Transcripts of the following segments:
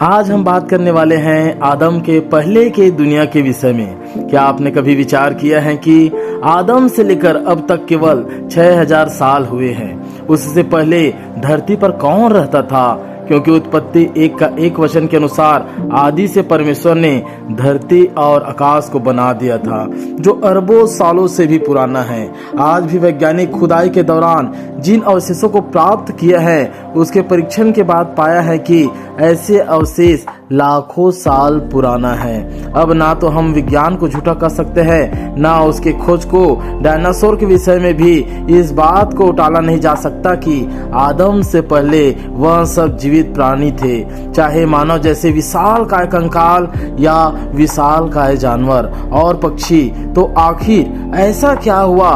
आज हम बात करने वाले हैं आदम के पहले के दुनिया के विषय में। क्या आपने कभी विचार किया है कि आदम से लेकर अब तक केवल 6000 साल हुए हैं। उससे पहले धरती पर कौन रहता था? क्योंकि उत्पत्ति 1 का 1 वचन के अनुसार आदि से परमेश्वर ने धरती और आकाश को बना दिया था, जो अरबों सालों से भी पुराना है। आज भी वैज्ञानिक खुदाई के दौरान जिन अवशेषों को प्राप्त किया है, उसके परीक्षण के बाद पाया है कि ऐसे अवशेष लाखों साल पुराना है। अब ना तो हम विज्ञान को झूठा कर सकते हैं, ना उसके खोज को। डायनासोर के विषय में भी इस बात को टाला नहीं जा सकता कि आदम से पहले वह सब जीवित प्राणी थे, चाहे मानव जैसे विशाल काय कंकाल या विशाल काय जानवर और पक्षी। तो आखिर ऐसा क्या हुआ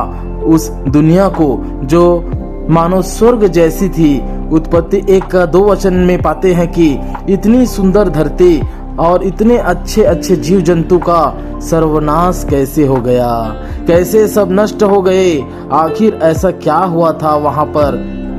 उस दुनिया को जो मानो स्वर्ग जैसी थी? उत्पत्ति 1 का 2 वचन में पाते हैं कि इतनी सुंदर धरती और इतने अच्छे अच्छे जीव जंतु का सर्वनाश कैसे हो गया, कैसे सब नष्ट हो गए। आखिर ऐसा क्या हुआ था वहां पर?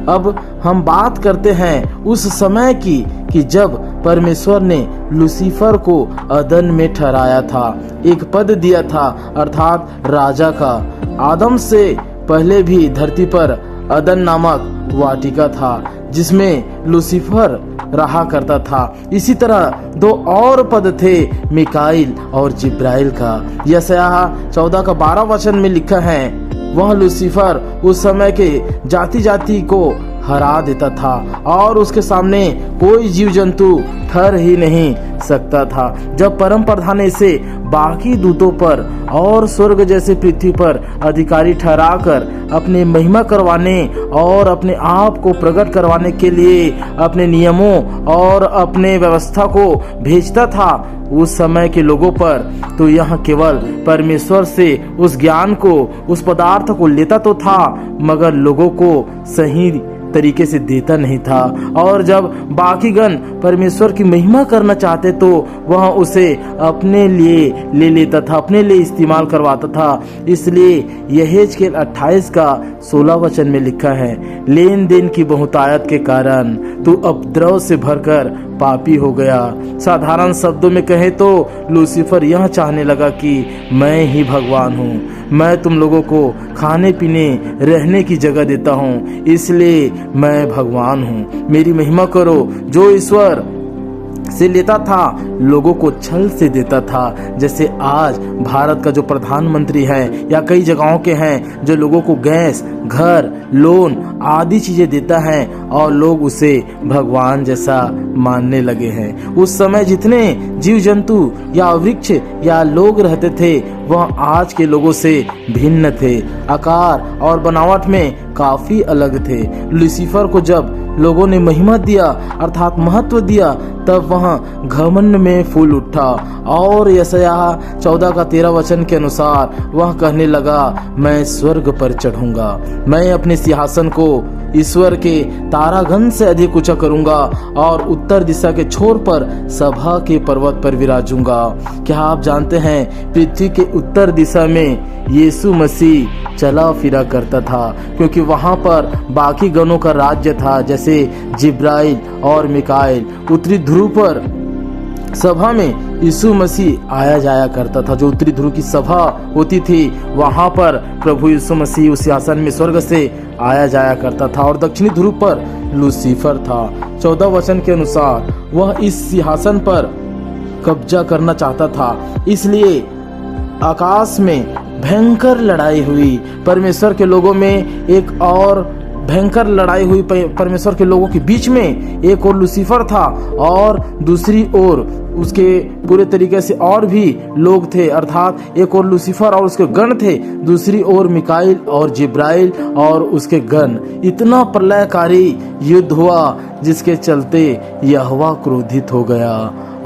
अब हम बात करते हैं उस समय की कि जब परमेश्वर ने लूसीफर को अदन में ठहराया था, एक पद दिया था अर्थात राजा का। आदम से पहले भी धरती पर अदन नामक वाटिका था जिसमें लूसीफर रहा करता था। इसी तरह 2 और पद थे, मिकाइल और जिब्राइल का। यशायाह 14 का 12 वचन में लिखा है, वह लूसीफर उस समय के जाति जाति को हरा देता था और उसके सामने कोई जीव जंतु ठहर ही नहीं सकता था। जब परम प्रधान ने इसे बाकी दूतों पर और स्वर्ग जैसे पृथ्वी पर अधिकारी ठहराकर अपने महिमा करवाने और अपने आप को प्रकट करवाने के लिए अपने नियमों और अपने व्यवस्था को भेजता था उस समय के लोगों पर, तो यह केवल परमेश्वर से उस ज्ञान को, उस पदार्थ को लेता तो था, मगर लोगों को सही तरीके से देता नहीं था। और जब बाकी गण परमेश्वर की महिमा करना चाहते तो वह उसे अपने लिए ले लेता था, अपने लिए इस्तेमाल करवाता था। इसलिए यहेजकेल 28 का 16 वचन में लिखा है, लेन देन की बहुतायत के कारण तू उपद्रव से भरकर पापी हो गया। साधारण शब्दों में कहे तो लूसीफर यह चाहने लगा कि मैं ही भगवान हूँ, मैं तुम लोगों को खाने पीने रहने की जगह देता हूँ, इसलिए मैं भगवान हूँ, मेरी महिमा करो। जो ईश्वर से लेता था लोगों को छल से देता था। जैसे आज भारत का जो प्रधानमंत्री है या कई जगहों के हैं जो लोगों को गैस, घर, लोन आदि चीजें देता है और लोग उसे भगवान जैसा मानने लगे हैं। उस समय जितने जीव जंतु या वृक्ष या लोग रहते थे वह आज के लोगों से भिन्न थे, आकार और बनावट में काफी अलग थे। लूसीफर को जब लोगों ने महिमा दिया अर्थात महत्व दिया, तब वह घमंड में फूल उठा और यशायाह 14 का 13 वचन के अनुसार वह कहने लगा, मैं स्वर्ग पर चढ़ूंगा, मैं अपने सिंहासन को ईश्वर के तारागण से अधिक ऊंचा करूंगा और उत्तर दिशा के छोर पर सभा के पर्वत पर विराजूंगा। क्या आप जानते हैं पृथ्वी के उत्तर दिशा में यीशु मसीह चला फिरा करता था, क्योंकि वहां पर बाकी गणों का राज्य था, जैसे जिब्राइल और मिकाइल। उत्तरी ध्रुव पर सभा में यीशु मसीह आया जाया करता था। जो उत्तरी ध्रुव की सभा होती थी वहां पर प्रभु यीशु मसीह उस सिंहासन में स्वर्ग से आया जाया करता था। और दक्षिणी ध्रुव पर लूसीफर था। 14 वचन के अनुसार वह इस सिंहासन पर कब्जा करना चाहता था, इसलिए आकाश में भयंकर लड़ाई हुई। परमेश्वर के लोगों में एक और भयंकर लड़ाई हुई। परमेश्वर के लोगों के बीच में एक और लूसीफर था और दूसरी ओर उसके पूरे तरीके से और भी लोग थे, अर्थात एक और लूसीफर और उसके गण थे, दूसरी ओर मिकाइल और जिब्राइल और उसके गण। इतना प्रलयकारी युद्ध हुआ जिसके चलते यहोवा क्रोधित हो गया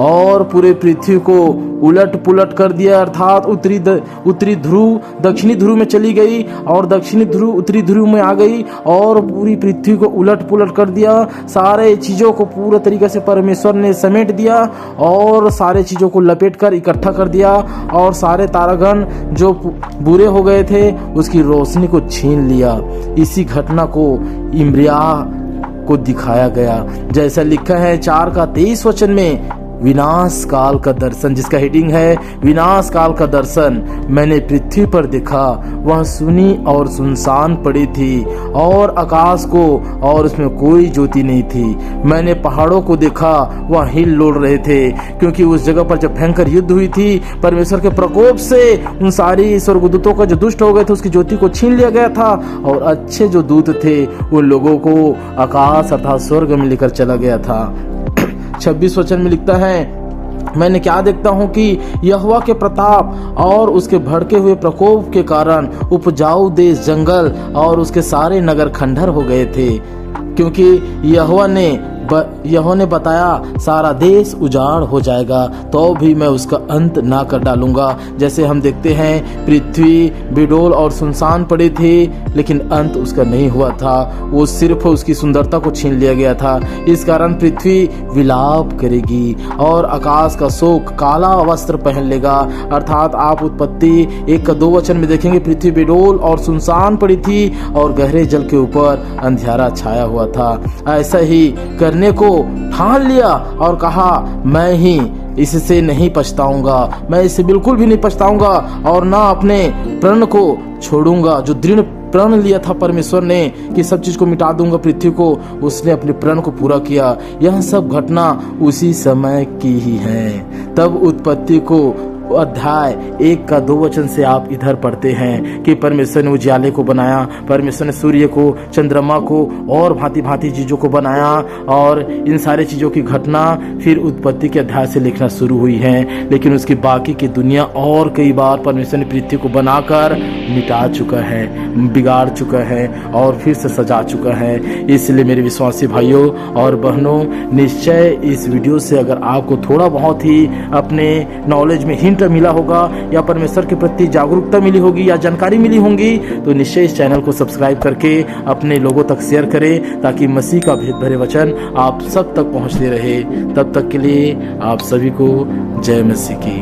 और पूरे पृथ्वी को उलट पुलट कर दिया, अर्थात उत्तरी ध्रुव दक्षिणी ध्रुव में चली गई और दक्षिणी ध्रुव उत्तरी ध्रुव में आ गई और पूरी पृथ्वी को उलट पुलट कर दिया। सारे चीजों को पूरे तरीके से परमेश्वर ने समेट दिया और सारे चीजों को लपेट कर इकट्ठा कर दिया और सारे तारागण जो बुरे हो गए थे उसकी रोशनी को छीन लिया। इसी घटना को इम्रिया को दिखाया गया। जैसा लिखा है 4:23 वचन में, विनाश काल का दर्शन, जिसका हेडिंग है विनाश काल का दर्शन, मैंने पृथ्वी पर देखा, वह सुनी और सुनसान पड़ी थी और आकाश को और उसमें कोई ज्योति नहीं थी। मैंने पहाड़ों को देखा, वह हिल लोड़ रहे थे, क्योंकि उस जगह पर जब भयंकर युद्ध हुई थी, परमेश्वर के प्रकोप से उन सारी स्वर्गदूतों का जो दुष्ट हो गए थे उसकी ज्योति को छीन लिया गया था, और अच्छे जो दूत थे उन लोगों को आकाश अर्थात स्वर्ग में लेकर चला गया था। 26 वचन में लिखता है, मैंने क्या देखता हूँ कि यहोवा के प्रताप और उसके भड़के हुए प्रकोप के कारण उपजाऊ देश जंगल और उसके सारे नगर खंडहर हो गए थे, क्योंकि यहोवा ने बताया सारा देश उजाड़ हो जाएगा, तो भी मैं उसका अंत ना कर डालूंगा। जैसे हम देखते हैं पृथ्वी बेडोल और सुनसान पड़ी थी, लेकिन अंत उसका नहीं हुआ था, वो सिर्फ उसकी सुंदरता को छीन लिया गया था। इस कारण पृथ्वी विलाप करेगी और आकाश का शोक काला वस्त्र पहन लेगा। अर्थात आप उत्पत्ति 1:2 वचन में देखेंगे, पृथ्वी बेडोल और सुनसान पड़ी थी और गहरे जल के ऊपर अंधियारा छाया हुआ था। ऐसा ही करने को ठान लिया और कहा, मैं ही इससे नहीं पछताऊंगा, मैं इससे बिल्कुल भी नहीं पछताऊंगा और ना अपने प्रण को छोड़ूंगा। जो दृढ़ प्रण लिया था परमेश्वर ने कि सब चीज को मिटा दूंगा पृथ्वी को, उसने अपने प्रण को पूरा किया। यह सब घटना उसी समय की ही है। तब उत्पत्ति को अध्याय 1:2 वचन से आप इधर पढ़ते हैं कि परमेश्वर ने उजियाले को बनाया, परमेश्वर ने सूर्य को, चंद्रमा को और भांति भांति चीजों को बनाया, और इन सारे चीजों की घटना फिर उत्पत्ति के अध्याय से लिखना शुरू हुई है। लेकिन उसकी बाकी की दुनिया और कई बार परमेश्वर ने पृथ्वी को बनाकर मिटा चुका है, बिगाड़ चुका है और फिर से सजा चुका है। इसलिए मेरे विश्वासी भाइयों और बहनों, निश्चय इस वीडियो से अगर आपको थोड़ा बहुत ही अपने नॉलेज में हिंट मिला होगा या परमेश्वर के प्रति जागरूकता मिली होगी या जानकारी मिली होगी, तो निश्चय इस चैनल को सब्सक्राइब करके अपने लोगों तक शेयर करें, ताकि मसीह का भेद भरे वचन आप सब तक पहुंचते रहे। तब तक के लिए आप सभी को जय मसीह की।